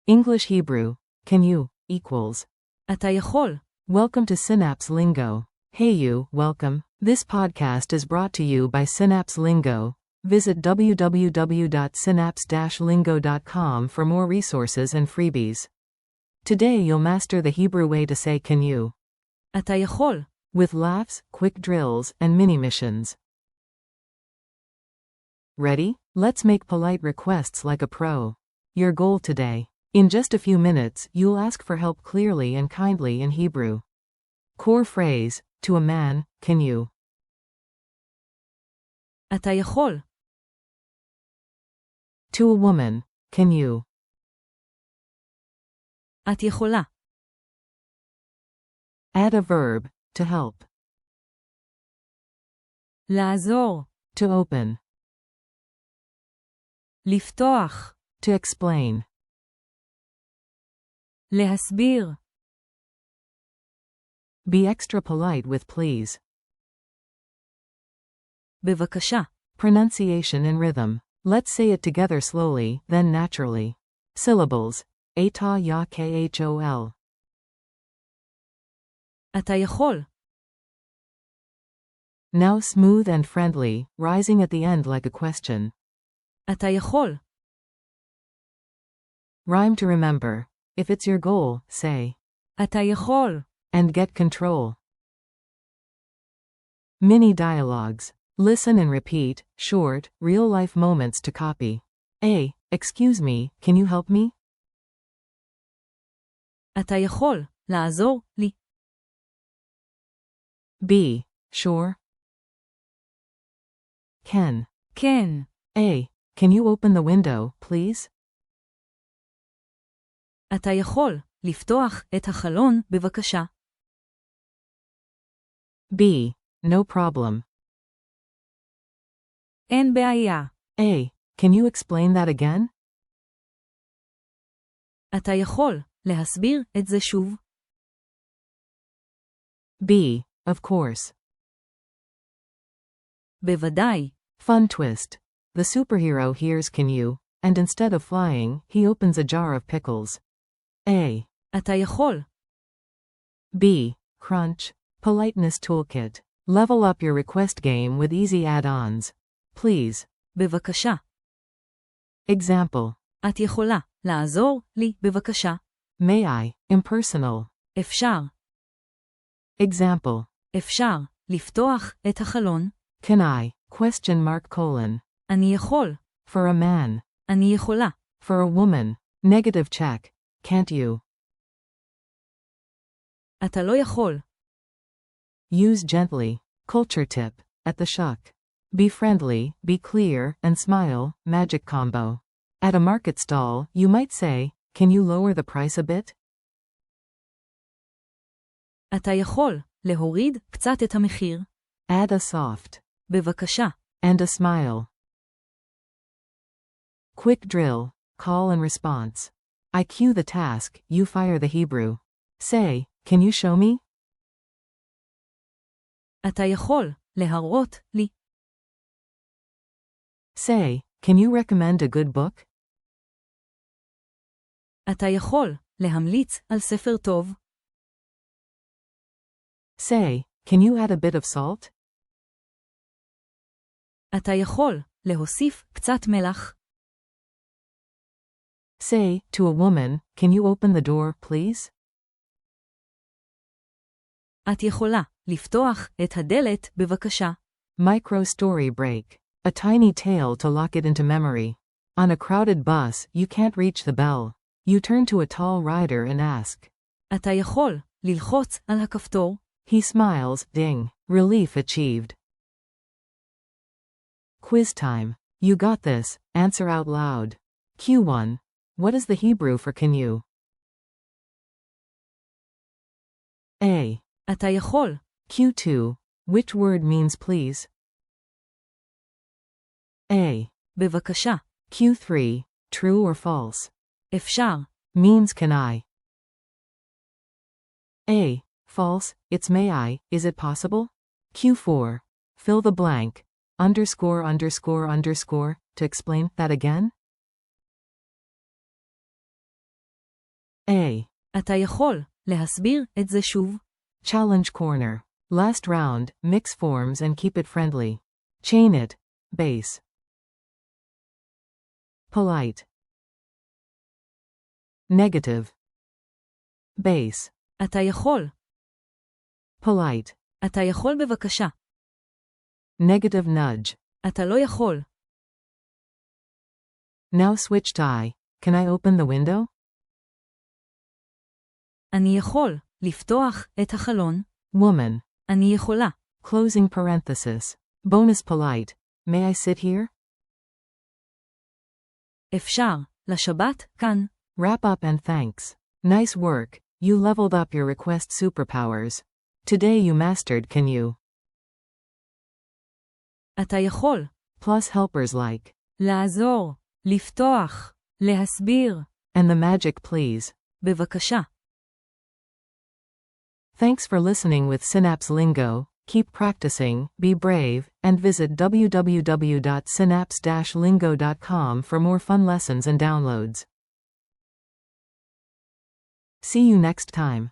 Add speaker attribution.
Speaker 1: English Hebrew, can you, equals.
Speaker 2: אתה יכול.
Speaker 1: Welcome to Synapse Lingo. Hey you, welcome. This podcast is brought to you by Synapse Lingo. Visit www.synapse-lingo.com for more resources and freebies. Today you'll master the Hebrew way to say can you.
Speaker 2: אתה יכול.
Speaker 1: With laughs, quick drills, and mini missions. Ready? Let's make polite requests like a pro. Your goal today. In just a few minutes, you'll ask for help clearly and kindly in Hebrew. Core phrase, to a man, can you?
Speaker 2: אתה יכול.
Speaker 1: To a woman, can you?
Speaker 2: את יכולה.
Speaker 1: Add a verb, to help.
Speaker 2: לעזור.
Speaker 1: To open.
Speaker 2: לפתוח.
Speaker 1: To explain.
Speaker 2: להסביר.
Speaker 1: Be extra polite with please.
Speaker 2: בבקשה.
Speaker 1: Pronunciation and rhythm. Let's say it together slowly, then naturally. Syllables. Eta ya khol.
Speaker 2: אתה יכול.
Speaker 1: Now smooth and friendly, rising at the end like a question.
Speaker 2: אתה יכול.
Speaker 1: Rhyme to remember. If it's your goal, say.
Speaker 2: אתה יכול.
Speaker 1: And get control. Mini dialogues. Listen and repeat, short, real-life moments to copy. A. Excuse me, can you help me?
Speaker 2: אתה יכול. לעזור לי.
Speaker 1: B. Sure. Can.
Speaker 2: כן.
Speaker 1: A. Can you open the window, please?
Speaker 2: אתה יכול. לפתוח את החלון בבקשה.
Speaker 1: B. No problem.
Speaker 2: אין בעיה.
Speaker 1: A. Can you explain that again?
Speaker 2: אתה יכול. להסביר את זה שוב.
Speaker 1: B. Of course.
Speaker 2: בוודאי.
Speaker 1: Fun twist. The superhero hears can you, and instead of flying, he opens a jar of pickles. A.
Speaker 2: אתה יכול.
Speaker 1: B. Crunch. Politeness toolkit. Level up your request game with easy add-ons. Please.
Speaker 2: בבקשה.
Speaker 1: Example.
Speaker 2: את יכולה. לעזור לי בבקשה.
Speaker 1: May I. Impersonal.
Speaker 2: אפשר.
Speaker 1: Example.
Speaker 2: אפשר. לפתוח את החלון.
Speaker 1: Can I? Question mark colon.
Speaker 2: אני יכול.
Speaker 1: For a man.
Speaker 2: אני יכולה.
Speaker 1: For a woman. Negative check. Can't you?
Speaker 2: אתה לא יכול.
Speaker 1: Use gently. Culture tip. At the shuck. Be friendly, be clear, and smile. Magic combo. At a market stall, you might say, can you lower the price a bit?
Speaker 2: אתה יכול. להוריד קצת את המחיר.
Speaker 1: Add a soft.
Speaker 2: בבקשה.
Speaker 1: And a smile. Quick drill. Call and response. I cue the task, you fire the Hebrew. Say, can you show me?
Speaker 2: אתה יכול. להראות לי.
Speaker 1: Say, can you recommend a good book?
Speaker 2: אתה יכול. להמליץ על ספר טוב.
Speaker 1: Say, can you add a bit of salt?
Speaker 2: אתה יכול. להוסיף קצת מלח.
Speaker 1: Say, to a woman, can you open the door, please?
Speaker 2: את יכולה. לפתוח את הדלת בבקשה.
Speaker 1: Micro story break. A tiny tale to lock it into memory. On a crowded bus, you can't reach the bell. You turn to a tall rider and ask.
Speaker 2: אתה יכול. ללחוץ על הכפתור.
Speaker 1: He smiles, ding. Relief achieved. Quiz time. You got this. Answer out loud. Q1. What is the Hebrew for can you? A.
Speaker 2: אתה יכול.
Speaker 1: Q2. Which word means please? A.
Speaker 2: בבקשה.
Speaker 1: Q3. True or false?
Speaker 2: אפשר.
Speaker 1: Means can I? A. False. It's may I. Is it possible? Q4. Fill the blank. Underscore underscore underscore. To explain that again? A.
Speaker 2: אתה יכול להסביר את זה שוב?
Speaker 1: Challenge corner. Last round, mix forms and keep it friendly. Chain it. Base. Polite. Negative. Base.
Speaker 2: אתה יכול.
Speaker 1: Polite.
Speaker 2: אתה יכול בבקשה.
Speaker 1: Negative nudge.
Speaker 2: אתה לא יכול.
Speaker 1: Now switch tie. Can I open the window?
Speaker 2: אני יכול לפתוח את החלון.
Speaker 1: Woman.
Speaker 2: אני יכולה.
Speaker 1: Closing parenthesis. Bonus polite. May I sit here?
Speaker 2: אפשר. לשבת, כאן.
Speaker 1: Wrap up and thanks. Nice work. You leveled up your request superpowers. Today you mastered can you?
Speaker 2: אתה יכול.
Speaker 1: Plus helpers like.
Speaker 2: לעזור. לפתוח. להסביר.
Speaker 1: And the magic please.
Speaker 2: בבקשה.
Speaker 1: Thanks for listening with Synapse Lingo. Keep practicing, be brave, and visit www.synapse-lingo.com for more fun lessons and downloads. See you next time.